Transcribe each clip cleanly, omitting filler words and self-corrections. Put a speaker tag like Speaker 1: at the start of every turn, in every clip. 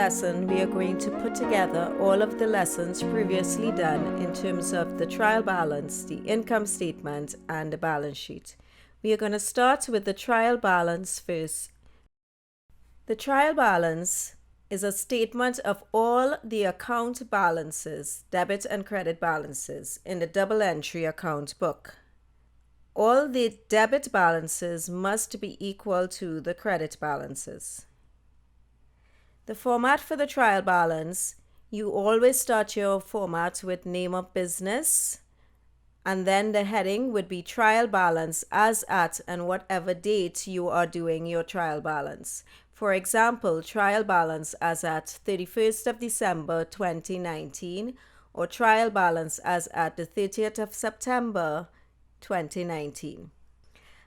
Speaker 1: lesson, we are going to put together all of the lessons previously done in terms of the trial balance, the income statement, and the balance sheet. We are going to start with the trial balance first. The trial balance is a statement of all the account balances, debit and credit balances, in the double entry account book. All the debit balances must be equal to the credit balances. The format for the trial balance, you always start your format with name of business, and then the heading would be trial balance as at and whatever date you are doing your trial balance. For example, trial balance as at 31st of December 2019 or trial balance as at the 30th of September 2019.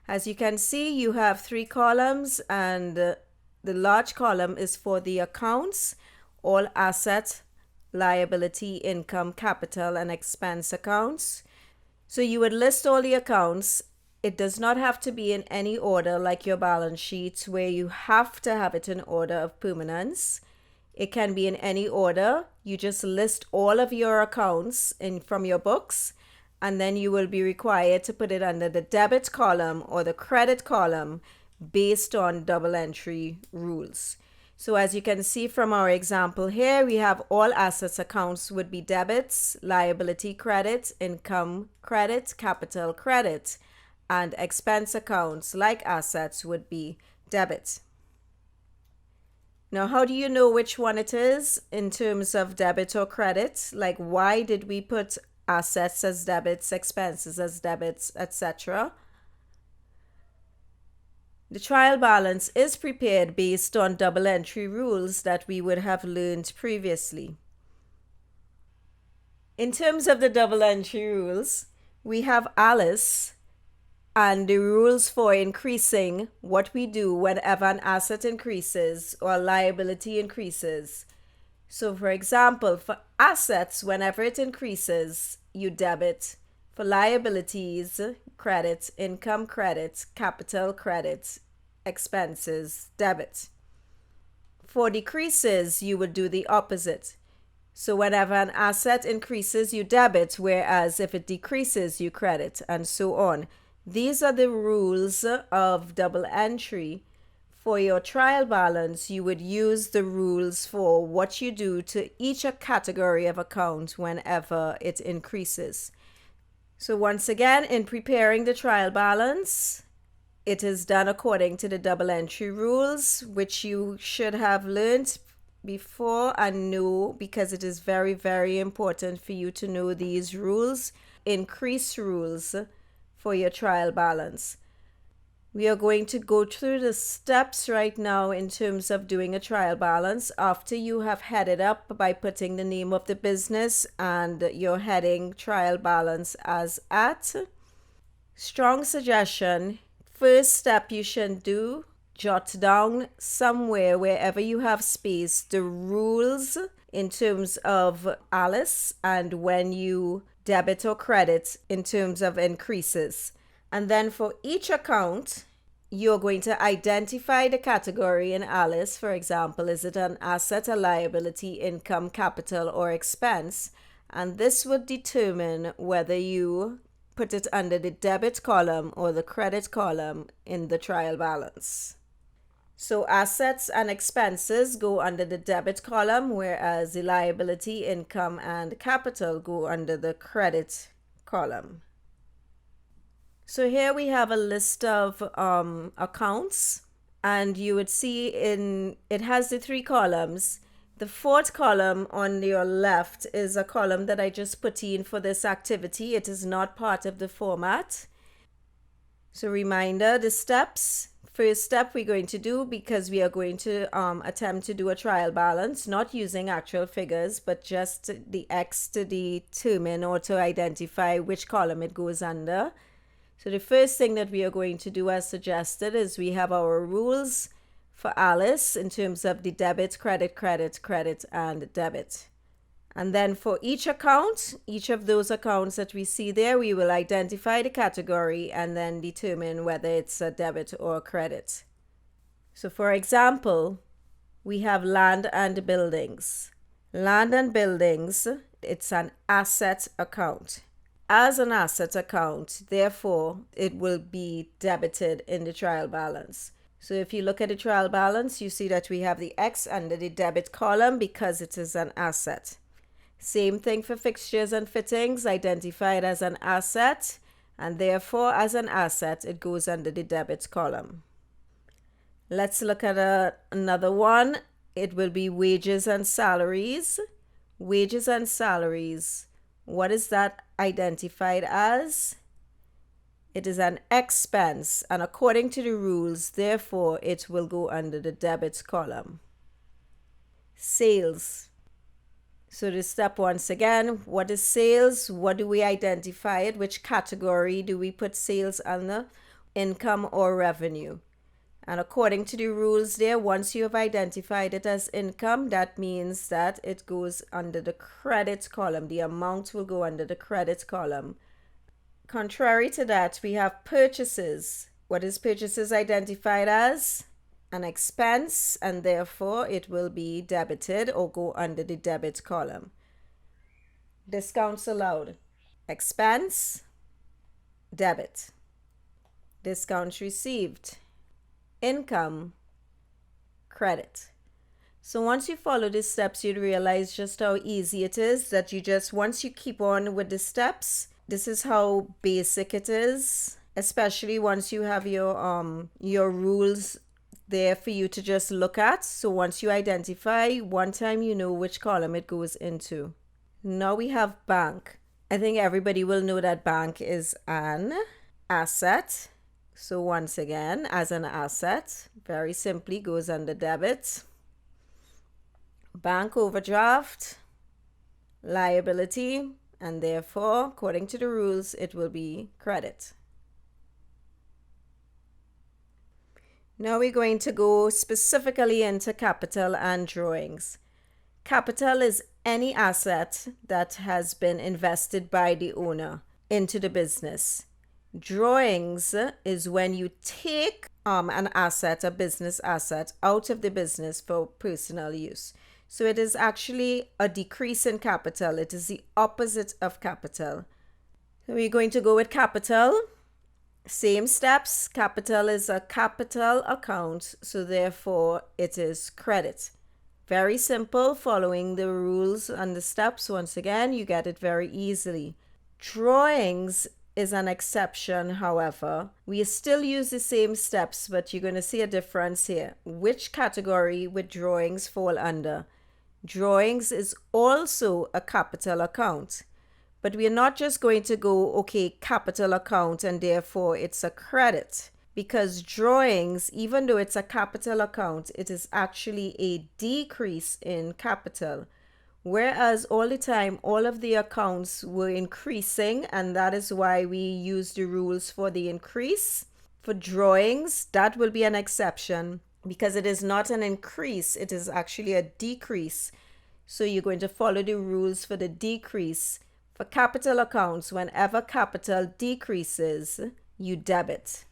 Speaker 1: As you can see, you have 3 columns, and the large column is for the accounts, all asset, liability, income, capital, and expense accounts. So you would list all the accounts. It does not have to be in any order like your balance sheet, where you have to have it in order of permanence. It can be in any order. You just list all of your accounts from your books, and then you will be required to put it under the debit column or the credit column based on double entry rules. So as you can see from our example here, we have all assets accounts would be debits, liability credit, income credit, capital credit, and expense accounts like assets would be debit. Now, how do you know which one it is in terms of debit or credit? Like, why did we put assets as debits, expenses as debits, etc.? The trial balance is prepared based on double entry rules that we would have learned previously. In terms of the double entry rules, we have Alice and the rules for increasing what we do whenever an asset increases or liability increases. So for example, for assets, whenever it increases, you debit. For liabilities, credit, income credit, capital credit, expenses, debit. For decreases, you would do the opposite. So whenever an asset increases, you debit, whereas if it decreases, you credit, and so on. These are the rules of double entry. For your trial balance, you would use the rules for what you do to each category of account whenever it increases. So once again, in preparing the trial balance, it is done according to the double entry rules, which you should have learned before and know, because it is very, very important for you to know these rules, increase rules for your trial balance. We are going to go through the steps right now in terms of doing a trial balance after you have headed up by putting the name of the business and your heading trial balance as at. Strong suggestion, first step you should do, jot down somewhere wherever you have space the rules in terms of Alice and when you debit or credit in terms of increases. And then for each account, you're going to identify the category in Alice. For example, is it an asset, a liability, income, capital, or expense? And this would determine whether you put it under the debit column or the credit column in the trial balance. So assets and expenses go under the debit column, whereas the liability, income, and capital go under the credit column. So here we have a list of accounts, and you would see it has the 3 columns. The 4th column on your left is a column that I just put in for this activity. It is not part of the format. So reminder, the steps. First step we're going to do, because we are going to attempt to do a trial balance, not using actual figures, but just the X to determine or to identify which column it goes under. So the first thing that we are going to do as suggested is we have our rules for Alice in terms of the debit, credit, and debit. And then for each account, each of those accounts that we see there, we will identify the category and then determine whether it's a debit or a credit. So for example, We have land and buildings. Land and buildings, it's an asset account. As an asset account, therefore, it will be debited in the trial balance. So if you look at the trial balance, you see that we have the X under the debit column because it is an asset. Same thing for fixtures and fittings, identified as an asset, and therefore as an asset, it goes under the debit column. Let's look at another one. It will be wages and salaries. Wages and salaries. What is that identified as? It is an expense, and according to the rules, therefore, it will go under the debit column. Sales. So the step once again, what is sales? What do we identify it? Which category do we put sales under? Income or revenue? And according to the rules there, once you have identified it as income, that means that it goes under the credit column. The amount will go under the credit column. Contrary to that, we have purchases. What is purchases identified as? An expense, and therefore it will be debited or go under the debit column. Discounts allowed. Expense, debit. Discounts received. Income, credit. So once you follow these steps, you'd realize just how easy it is that you just, once you keep on with the steps, this is how basic it is, especially once you have your rules there for you to just look at. So once you identify, one time you know which column it goes into. Now we have bank. I think everybody will know that bank is an asset. So once again, as an asset, very simply goes under debit. Bank overdraft, liability, and therefore, according to the rules, it will be credit. Now we're going to go specifically into capital and drawings. Capital is any asset that has been invested by the owner into the business. Drawings is when you take an asset, a business asset, out of the business for personal use. So it is actually a decrease in capital. It is the opposite of capital. So we're going to go with capital. Same steps. Capital is a capital account, so therefore it is credit. Very simple, following the rules and the steps. Once again, you get it very easily. Drawings is an exception, however. We still use the same steps, but you're going to see a difference here. Which category would drawings fall under? Drawings is also a capital account. But we're not just going to go, okay, capital account, and therefore it's a credit. Because drawings, even though it's a capital account, it is actually a decrease in capital. Whereas all the time, all of the accounts were increasing, and that is why we use the rules for the increase. For drawings, that will be an exception because it is not an increase, it is actually a decrease. So you're going to follow the rules for the decrease. For capital accounts, whenever capital decreases, you debit.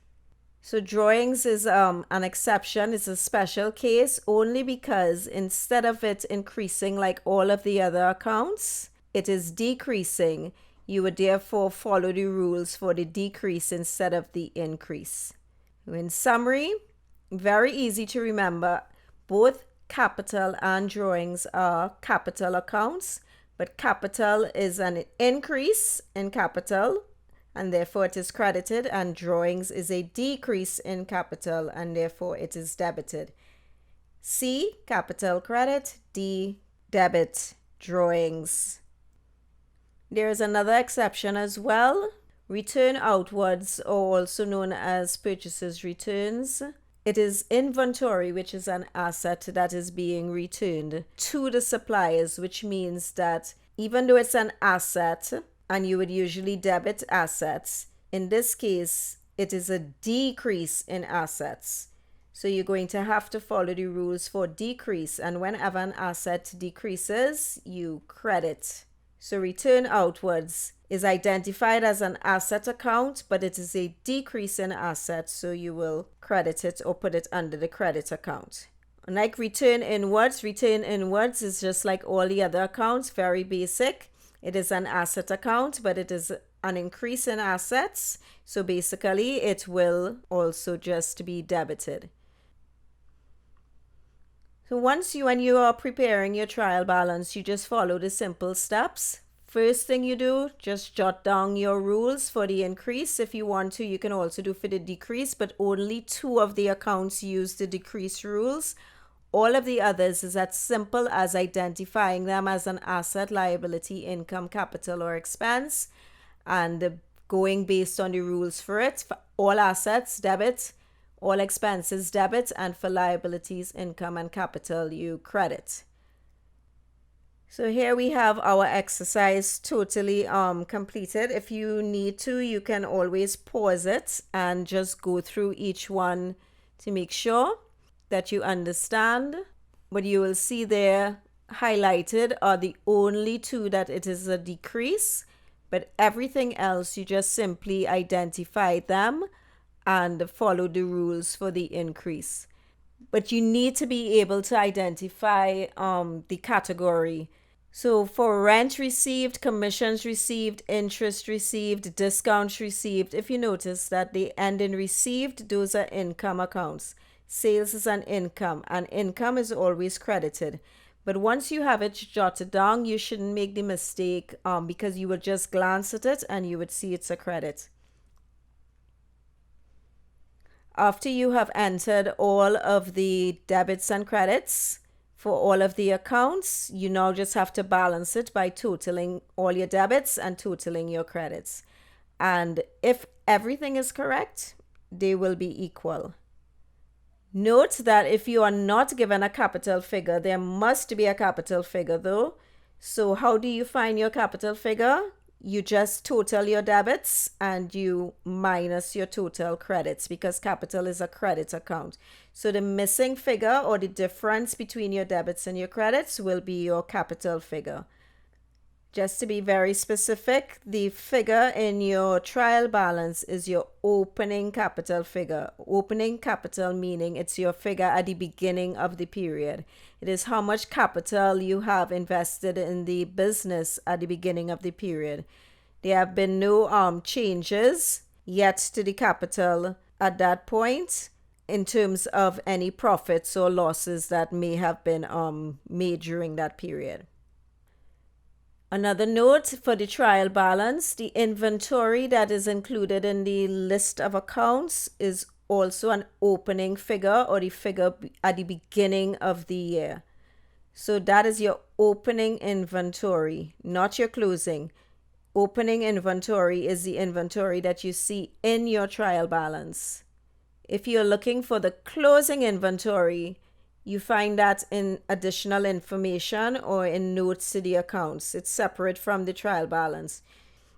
Speaker 1: So drawings is an exception. It's a special case only because instead of it increasing like all of the other accounts, it is decreasing. You would therefore follow the rules for the decrease instead of the increase. In summary, very easy to remember. Both capital and drawings are capital accounts, but capital is an increase in capital, and therefore it is credited, and drawings is a decrease in capital, and therefore it is debited. C, capital credit. D, debit drawings. There is another exception as well. Return outwards, or also known as purchases returns. It is inventory, which is an asset that is being returned to the suppliers, which means that even though it's an asset, and you would usually debit assets, in this case, it is a decrease in assets. So you're going to have to follow the rules for decrease, and whenever an asset decreases, you credit. So return outwards is identified as an asset account, but it is a decrease in assets, so you will credit it or put it under the credit account. Like return inwards is just like all the other accounts, very basic. It is an asset account, but it is an increase in assets. So basically, it will also just be debited. So when you are preparing your trial balance, you just follow the simple steps. First thing you do, just jot down your rules for the increase. If you want to, you can also do for the decrease, but only 2 of the accounts use the decrease rules. All of the others is as simple as identifying them as an asset, liability, income, capital, or expense, and going based on the rules for it. For all assets, debit; all expenses, debit; and for liabilities, income, and capital, you credit. So here we have our exercise totally completed. If you need to, you can always pause it and just go through each one to make sure that you understand. What you will see there highlighted are the only 2 that it is a decrease, but everything else you just simply identify them and follow the rules for the increase. But you need to be able to identify the category. So for rent received, commissions received, interest received, discounts received, if you notice that they end in received, those are income accounts. Sales is an income, and income is always credited. But once you have it jotted down, you shouldn't make the mistake because you would just glance at it and you would see it's a credit. After you have entered all of the debits and credits for all of the accounts, you now just have to balance it by totaling all your debits and totaling your credits. And if everything is correct, they will be equal. Note that if you are not given a capital figure, there must be a capital figure though. So how do you find your capital figure? You just total your debits and you minus your total credits, because capital is a credit account. So the missing figure, or the difference between your debits and your credits, will be your capital figure. Just to be very specific, the figure in your trial balance is your opening capital figure. Opening capital meaning it's your figure at the beginning of the period. It is how much capital you have invested in the business at the beginning of the period. There have been no changes yet to the capital at that point in terms of any profits or losses that may have been made during that period. Another note for the trial balance, the inventory that is included in the list of accounts is also an opening figure, or the figure at the beginning of the year. So that is your opening inventory, not your closing. Opening inventory is the inventory that you see in your trial balance. If you're looking for the closing inventory, you find that in additional information or in notes to the accounts. It's separate from the trial balance.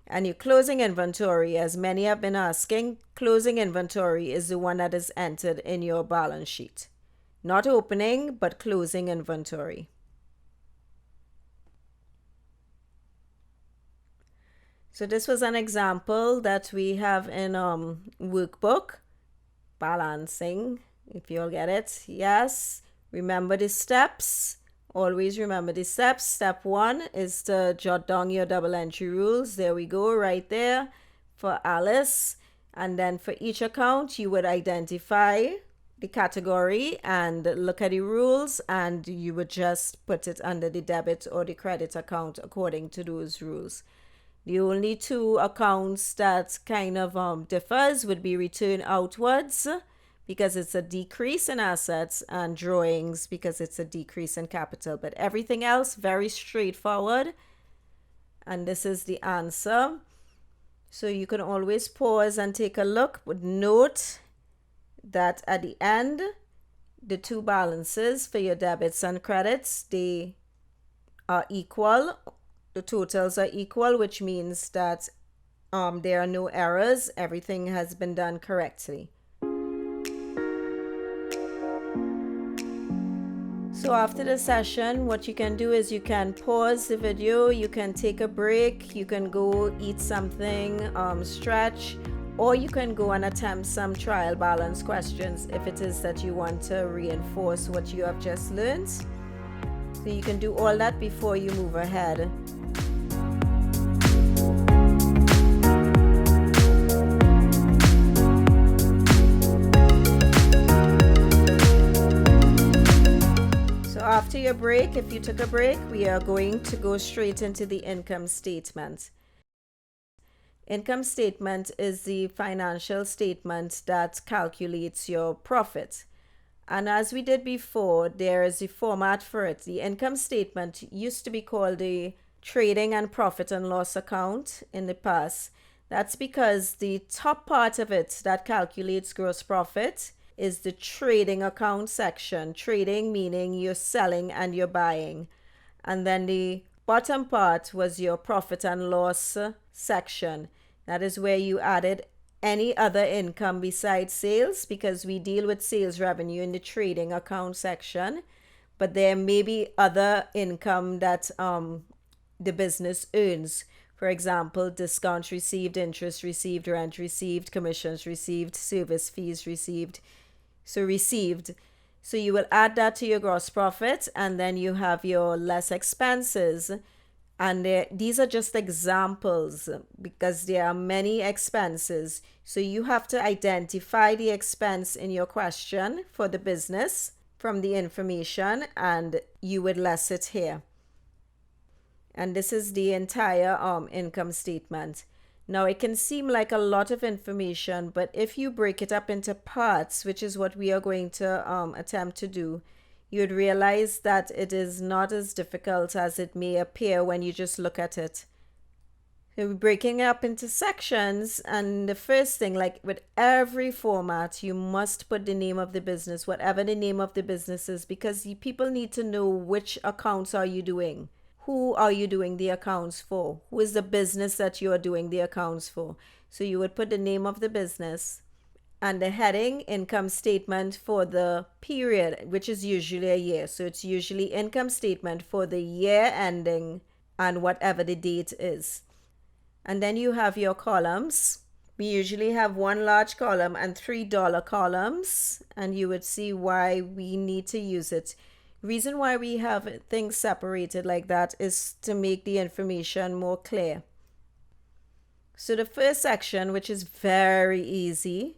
Speaker 1: And your closing inventory, as many have been asking, closing inventory is the one that is entered in your balance sheet. Not opening, but closing inventory. So this was an example that we have in workbook, balancing, if you'll get it. Yes. Remember the steps. Always remember the steps. Step 1 is to jot down your double entry rules. There we go, right there for Alice. And then for each account, you would identify the category and look at the rules, and you would just put it under the debit or the credit account according to those rules. The only 2 accounts that kind of differs would be return outwards, because it's a decrease in assets, and drawings because it's a decrease in capital. But everything else, very straightforward. And this is the answer. So you can always pause and take a look, but note that at the end, the 2 balances for your debits and credits, they are equal. The totals are equal, which means that there are no errors. Everything has been done correctly. So after the session, what you can do is you can pause the video, you can take a break, you can go eat something, stretch, Or you can go and attempt some trial balance questions if it is that you want to reinforce what you have just learned. So you can do all that before you move ahead. So after your break, if you took a break, we are going to go straight into the income statement. Income statement is the financial statement that calculates your profit. And as we did before, there is a format for it. The income statement used to be called the trading and profit and loss account in the past. That's because the top part of it that calculates gross profit is the trading account section. Trading meaning you're selling and you're buying. And then the bottom part was your profit and loss section. That is where you added any other income besides sales, because we deal with sales revenue in the trading account section, but there may be other income that the business earns. For example, discounts received, interest received, rent received, commissions received, service fees received. So you will add that to your gross profit, and then you have your less expenses. And these are just examples because there are many expenses. So you have to identify the expense in your question for the business from the information, and you would less it here. And this is the entire income statement. Now, it can seem like a lot of information, but if you break it up into parts, which is what we are going to attempt to do, you'd realize that it is not as difficult as it may appear when you just look at it. So we're breaking it up into sections, and the first thing, like with every format, you must put the name of the business, whatever the name of the business is, because people need to know which accounts are you doing. Who are you doing the accounts for? Who is the business that you are doing the accounts for? So you would put the name of the business and the heading, income statement for the period, which is usually a year. So it's usually income statement for the year ending and whatever the date is. And then you have your columns. We usually have one large column and $3 columns, and you would see why we need to use it. Reason why we have things separated like that is to make the information more clear. So the first section, which is very easy,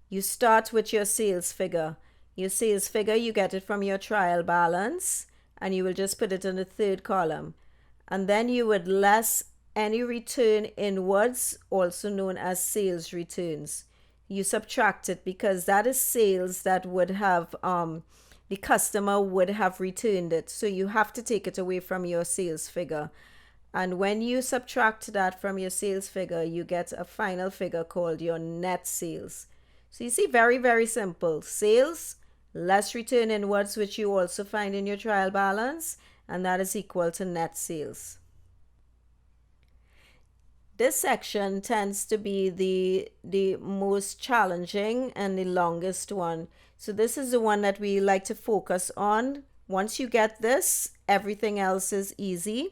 Speaker 1: you start with your sales figure. Your sales figure, you get it from your trial balance, and you will just put it in the third column. And then you would less any return inwards, also known as sales returns. You subtract it because that is sales that would have the customer would have returned it. So you have to take it away from your sales figure. And when you subtract that from your sales figure, you get a final figure called your net sales. So you see, very, very simple. Sales, less return inwards, which you also find in your trial balance, and that is equal to net sales. This section tends to be the most challenging and the longest one. So this is the one that we like to focus on. Once you get this, everything else is easy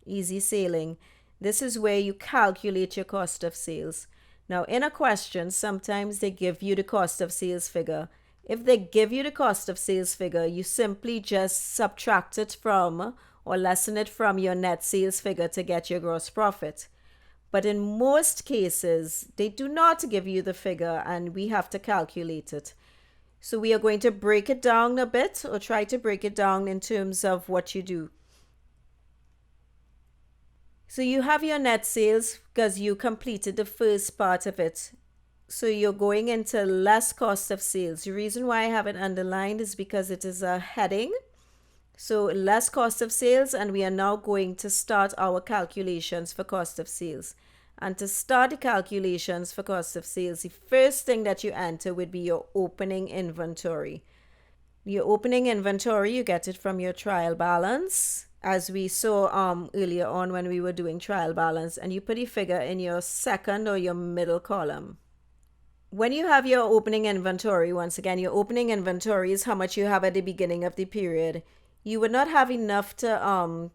Speaker 1: sailing. This is where you calculate your cost of sales. Now, in a question, sometimes they give you the cost of sales figure. If they give you the cost of sales figure, you simply just subtract it from or lessen it from your net sales figure to get your gross profit. But in most cases, they do not give you the figure and we have to calculate it. So we are going to break it down a bit, or try to break it down in terms of what you do. So you have your net sales because you completed the first part of it. So you're going into less cost of sales. The reason why I have it underlined is because it is a heading. So less cost of sales, and we are now going to start our calculations for cost of sales. And to start the calculations for cost of sales, the first thing that you enter would be your opening inventory. Your opening inventory, you get it from your trial balance, as we saw earlier on when we were doing trial balance, and you put a figure in your second or your middle column. When you have your opening inventory, once again, your opening inventory is how much you have at the beginning of the period. You would not have enough to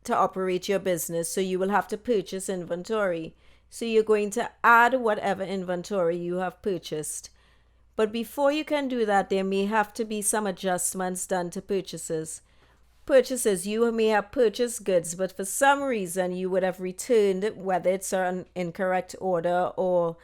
Speaker 1: operate your business, so you will have to purchase inventory. So you're going to add whatever inventory you have purchased. But before you can do that, there may have to be some adjustments done to purchases. You may have purchased goods, but for some reason you would have returned, whether it's an incorrect order or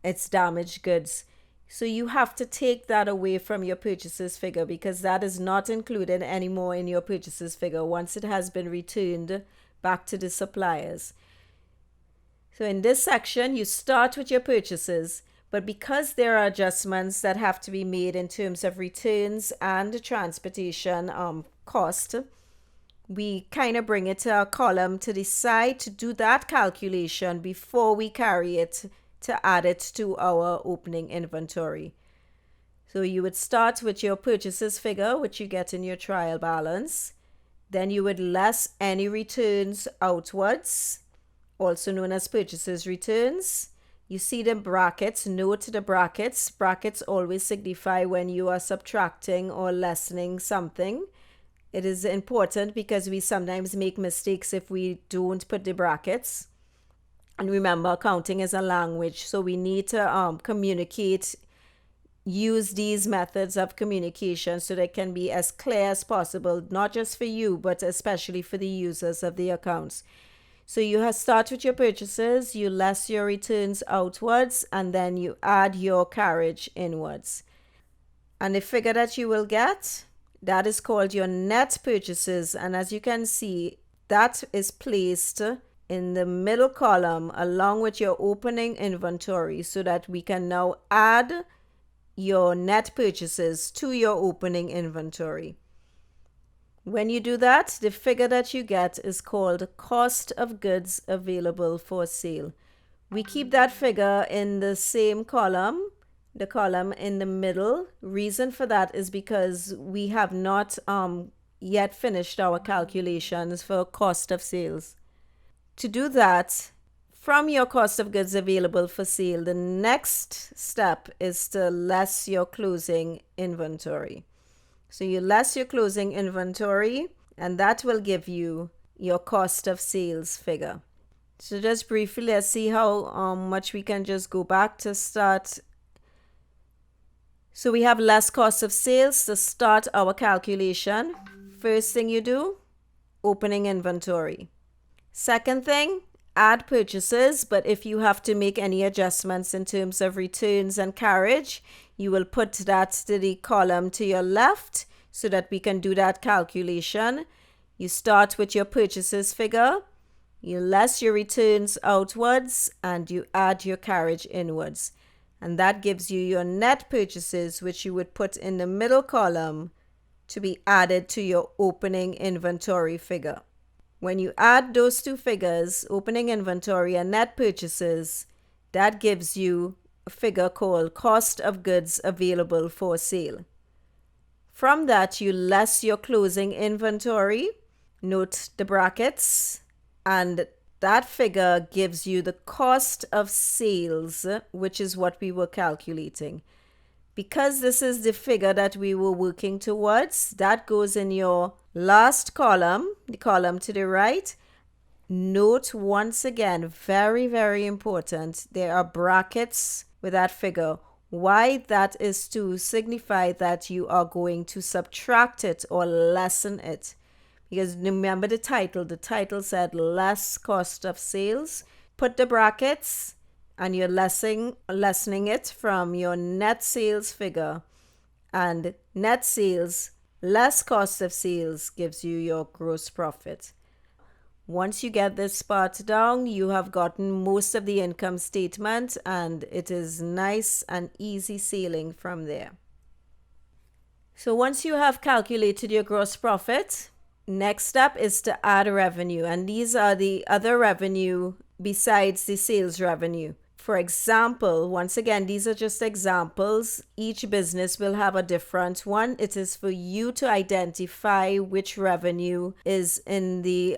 Speaker 1: it's damaged goods. So you have to take that away from your purchases figure, because that is not included anymore in your purchases figure once it has been returned back to the suppliers. So in this section, you start with your purchases, but because there are adjustments that have to be made in terms of returns and transportation cost, we kind of bring it to a column to decide to do that calculation before we carry it to add it to our opening inventory. So you would start with your purchases figure, which you get in your trial balance. Then you would less any returns outwards, also known as purchases returns. You see the brackets. Note the brackets. Brackets always signify when you are subtracting or lessening something. It is important because we sometimes make mistakes if we don't put the brackets. And remember, accounting is a language, so we need to communicate, use these methods of communication so they can be as clear as possible, not just for you, but especially for the users of the accounts. So you start with your purchases, you less your returns outwards, and then you add your carriage inwards. And the figure that you will get, that is called your net purchases. And as you can see, that is placed in the middle column along with your opening inventory, so that we can now add your net purchases to your opening inventory. When you do that, the figure that you get is called cost of goods available for sale. We keep that figure in the same column, the column in the middle. Reason for that is because we have not yet finished our calculations for cost of sales. To do that, from your cost of goods available for sale, the next step is to less your closing inventory. So you less your closing inventory, and that will give you your cost of sales figure. So just briefly, let's see how much we can just go back to start. So we have less cost of sales to start our calculation. First thing you do, opening inventory. Second thing, add purchases, but if you have to make any adjustments in terms of returns and carriage, you will put that to the column to your left so that we can do that calculation. You start with your purchases figure, you less your returns outwards, and you add your carriage inwards. And that gives you your net purchases, which you would put in the middle column to be added to your opening inventory figure. When you add those two figures, opening inventory and net purchases, that gives you a figure called cost of goods available for sale. From that, you less your closing inventory. Note the brackets, and that figure gives you the cost of sales, which is what we were calculating. Because this is the figure that we were working towards, that goes in your last column, the column to the right. Note once again, very, very important, there are brackets with that figure. Why? That is to signify that you are going to subtract it or lessen it. Because remember the title said less cost of sales. Put the brackets, and you're lessening it from your net sales figure. And net sales less cost of sales gives you your gross profit. Once you get this part down, you have gotten most of the income statement, and it is nice and easy sailing from there. So once you have calculated your gross profit, next step is to add revenue. And these are the other revenue besides the sales revenue. For example, once again, these are just examples. Each business will have a different one. It is for you to identify which revenue is in the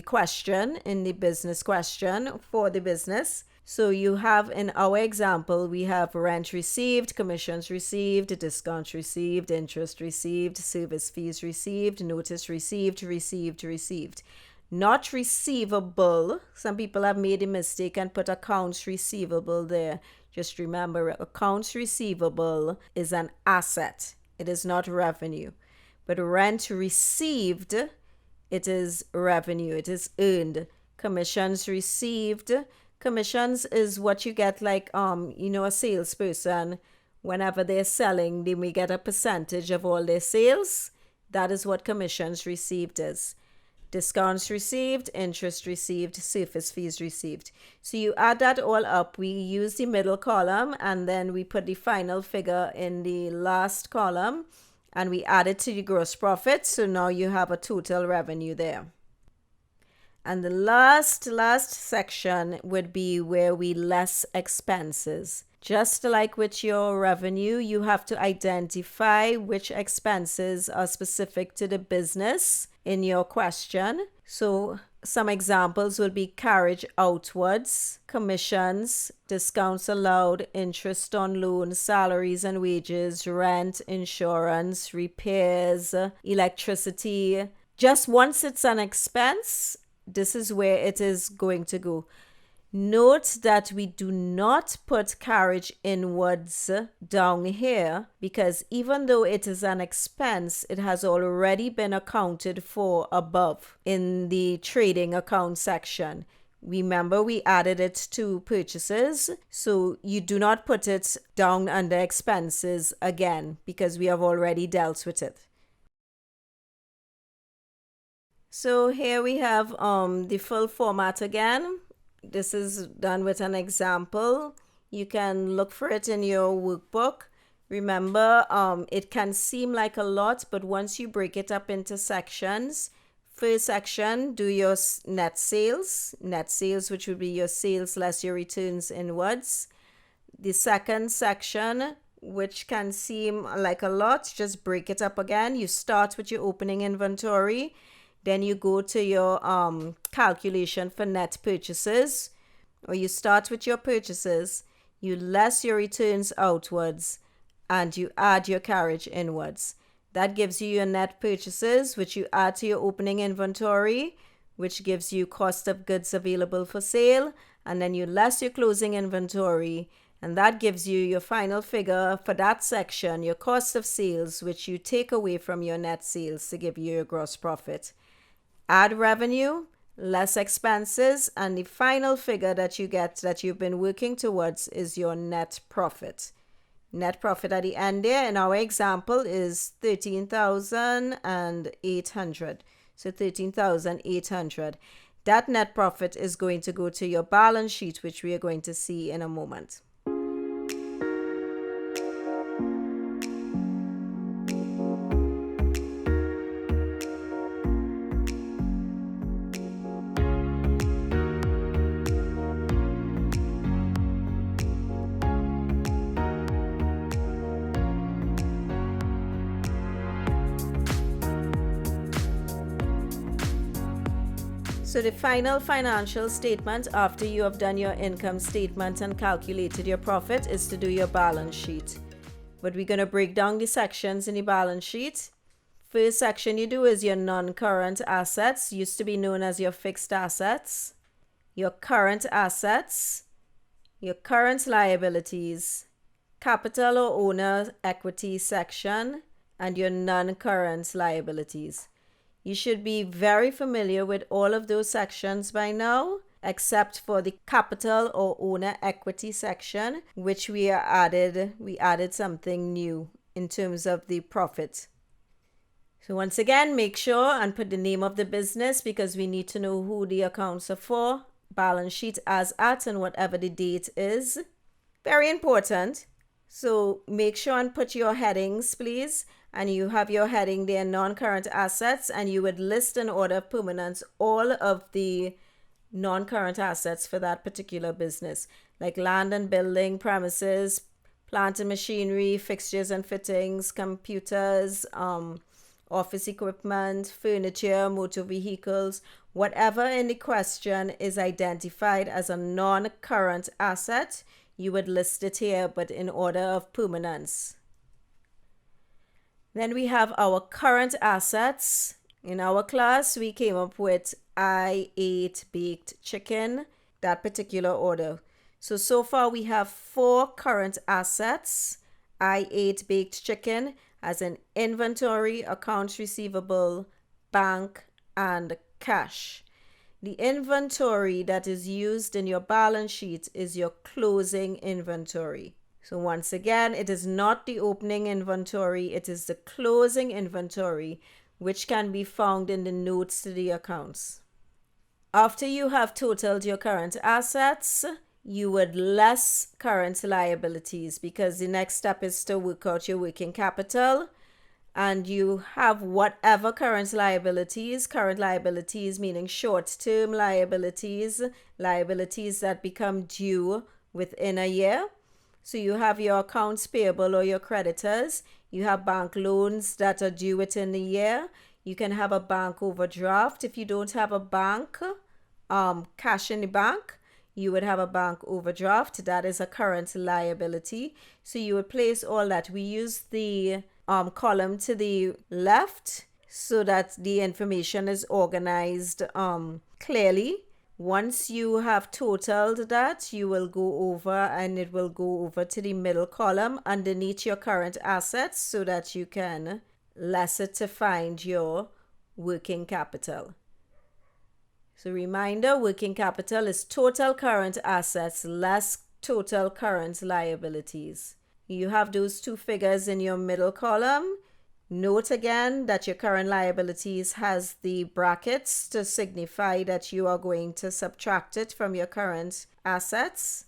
Speaker 1: question, in the business question for the business. So you have, in our example, we have rent received, commissions received, discounts received, interest received, service fees received, notice received. not receivable. Some people have made a mistake and put accounts receivable there. Just remember, accounts receivable is an asset. It is not revenue. But rent received, it is revenue. It is earned. Commissions received. Commissions is what you get, like a salesperson. Whenever they're selling, they may get a percentage of all their sales. That is what commissions received is. Discounts received, interest received, service fees received. So you add that all up. We use the middle column and then we put the final figure in the last column and we add it to the gross profit. So now you have a total revenue there. And the last section would be where we less expenses. Just like with your revenue, you have to identify which expenses are specific to the business in your question. So some examples would be carriage outwards, commissions, discounts allowed, interest on loans, salaries and wages, rent, insurance, repairs, electricity. Just once it's an expense, this is where it is going to go. Note that we do not put carriage inwards down here because even though it is an expense, it has already been accounted for above in the trading account section. Remember, we added it to purchases, so you do not put it down under expenses again because we have already dealt with it. So here we have the full format again. This is done with an example. You can look for it in your workbook. Remember, it can seem like a lot, but once you break it up into sections, first section, do your net sales, which would be your sales less your returns inwards. The second section, which can seem like a lot, just break it up again. You start with your opening inventory. Then you go to your calculation for net purchases, or you start with your purchases, you less your returns outwards, and you add your carriage inwards. That gives you your net purchases, which you add to your opening inventory, which gives you cost of goods available for sale, and then you less your closing inventory, and that gives you your final figure for that section, your cost of sales, which you take away from your net sales to give you your gross profit. Add revenue, less expenses, and the final figure that you get that you've been working towards is your net profit. Net profit at the end there in our example is 13,800. So 13,800. That net profit is going to go to your balance sheet, which we are going to see in a moment. So the final financial statement after you have done your income statement and calculated your profit is to do your balance sheet. But we're going to break down the sections in the balance sheet. First section you do is your non-current assets, used to be known as your fixed assets, your current assets, your current liabilities, capital or owner equity section, and your non-current liabilities. You should be very familiar with all of those sections by now, except for the capital or owner equity section, which we added something new in terms of the profit. So once again, make sure and put the name of the business because we need to know who the accounts are for, balance sheet as at, and whatever the date is. Very important. So make sure and put your headings, please. And you have your heading there, non-current assets, and you would list in order of permanence all of the non-current assets for that particular business, like land and building, premises, plant and machinery, fixtures and fittings, computers, office equipment, furniture, motor vehicles, whatever in the question is identified as a non-current asset, you would list it here, but in order of permanence. Then we have our current assets. In our class, we came up with I ate baked chicken, that particular order. So far we have 4 current assets. I ate baked chicken as an inventory, accounts receivable, bank, and cash. The inventory that is used in your balance sheet is your closing inventory. So once again, it is not the opening inventory, it is the closing inventory, which can be found in the notes to the accounts. After you have totaled your current assets, you would less current liabilities, because the next step is to work out your working capital, and you have whatever current liabilities meaning short-term liabilities, liabilities that become due within a year. So you have your accounts payable or your creditors. You have bank loans that are due within the year. You can have a bank overdraft. If you don't have a bank, cash in the bank, you would have a bank overdraft. That is a current liability. So you would place all that. We use the column to the left so that the information is organized clearly. Once you have totaled that, you will go over and it will go over to the middle column underneath your current assets so that you can less it to find your working capital. So reminder, working capital is total current assets less total current liabilities. You have those 2 figures in your middle column. Note again that your current liabilities has the brackets to signify that you are going to subtract it from your current assets.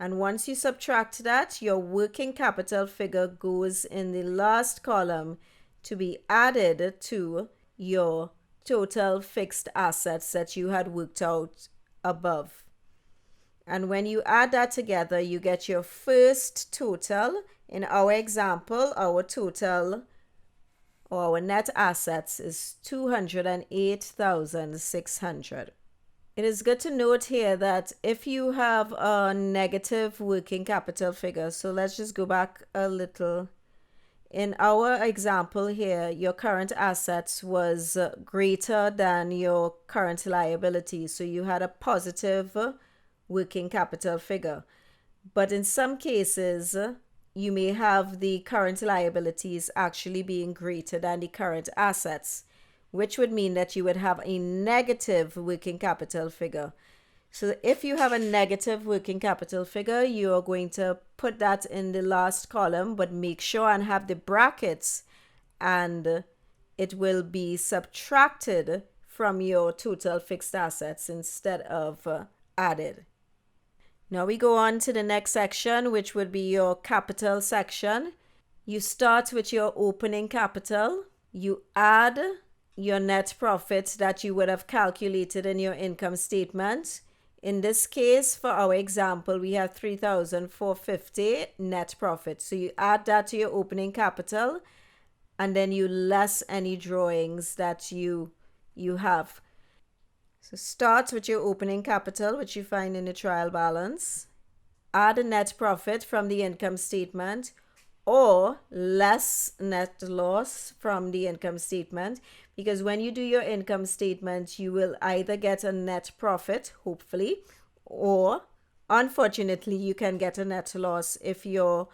Speaker 1: And once you subtract that, your working capital figure goes in the last column to be added to your total fixed assets that you had worked out above. And when you add that together, you get your first total. In our example, our total or our net assets is $208,600. It is good to note here that if you have a negative working capital figure, so let's just go back a little. In our example here, your current assets was greater than your current liabilities, so you had a positive working capital figure. But in some cases, you may have the current liabilities actually being greater than the current assets, which would mean that you would have a negative working capital figure. So if you have a negative working capital figure, you are going to put that in the last column, but make sure and have the brackets, and it will be subtracted from your total fixed assets instead of added. Now we go on to the next section, which would be your capital section. You start with your opening capital. You add your net profit that you would have calculated in your income statement. In this case, for our example, we have $3,450 net profit. So you add that to your opening capital, and then you less any drawings that you have. So start with your opening capital, which you find in the trial balance. Add a net profit from the income statement, or less net loss from the income statement, because when you do your income statement, you will either get a net profit, hopefully, or unfortunately, you can get a net loss if your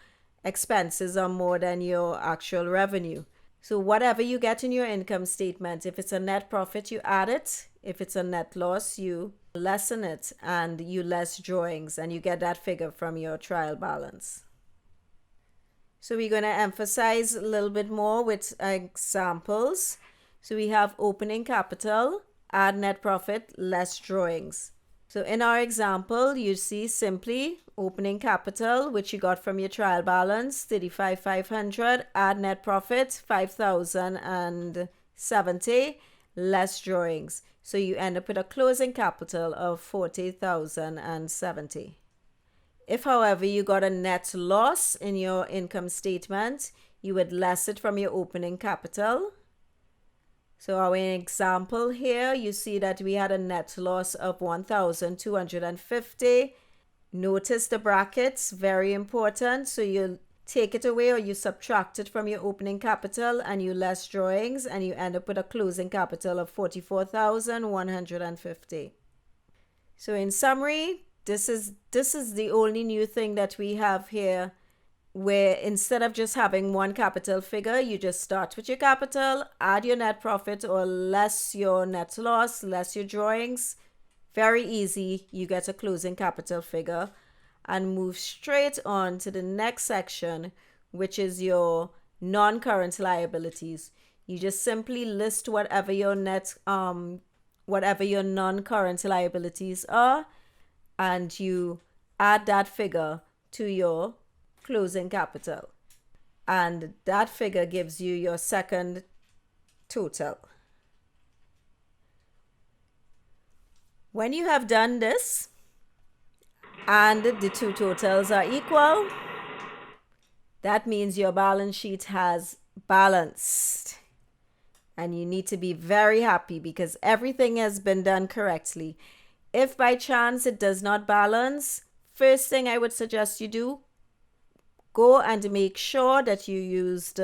Speaker 1: expenses are more than your actual revenue. So whatever you get in your income statement, if it's a net profit, you add it. If it's a net loss, you lessen it and you less drawings, and you get that figure from your trial balance. So we're going to emphasize a little bit more with examples. So we have opening capital, add net profit, less drawings. So in our example, you see simply opening capital, which you got from your trial balance, $35,500, add net profit, $5,070, less drawings. So you end up with a closing capital of $40,070. If, however, you got a net loss in your income statement, you would less it from your opening capital. So our example here, you see that we had a net loss of $1,250. Notice the brackets, very important. So you take it away or you subtract it from your opening capital and you less drawings and you end up with a closing capital of 44,150. So in summary, this is the only new thing that we have here, where instead of just having one capital figure, you just start with your capital, add your net profit or less your net loss, less your drawings. Very easy. You get a closing capital figure and move straight on to the next section, which is your non-current liabilities. You just simply list whatever your non-current liabilities are, and you add that figure to your closing capital. And that figure gives you your second total. When you have done this, and the two totals are equal, that means your balance sheet has balanced. And you need to be very happy because everything has been done correctly. If by chance it does not balance, first thing I would suggest you do, go and make sure that you used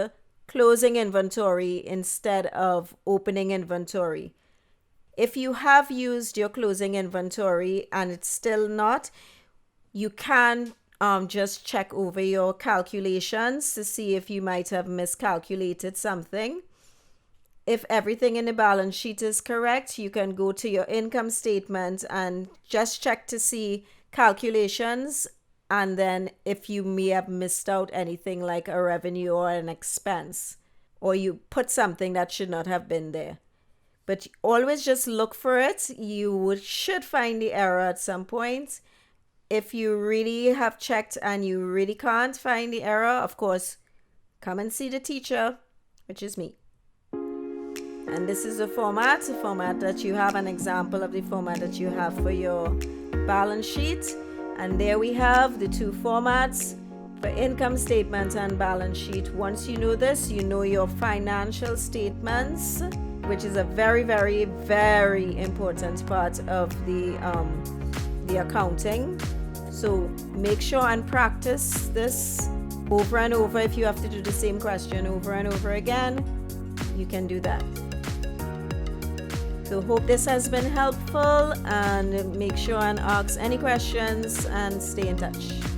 Speaker 1: closing inventory instead of opening inventory. If you have used your closing inventory and it's still not, you can just check over your calculations to see if you might have miscalculated something. If everything in the balance sheet is correct, you can go to your income statement and just check to see calculations, and then if you may have missed out anything like a revenue or an expense, or you put something that should not have been there. But always just look for it. You should find the error at some point. If you really have checked and you really can't find the error, of course, come and see the teacher, which is me. And this is the format that you have, an example of the format that you have for your balance sheet. And there we have the two formats for income statement and balance sheet. Once you know this, you know your financial statements, which is a very, very, very important part of the accounting. So make sure and practice this over and over. If you have to do the same question over and over again, you can do that. So hope this has been helpful, and make sure and ask any questions and stay in touch.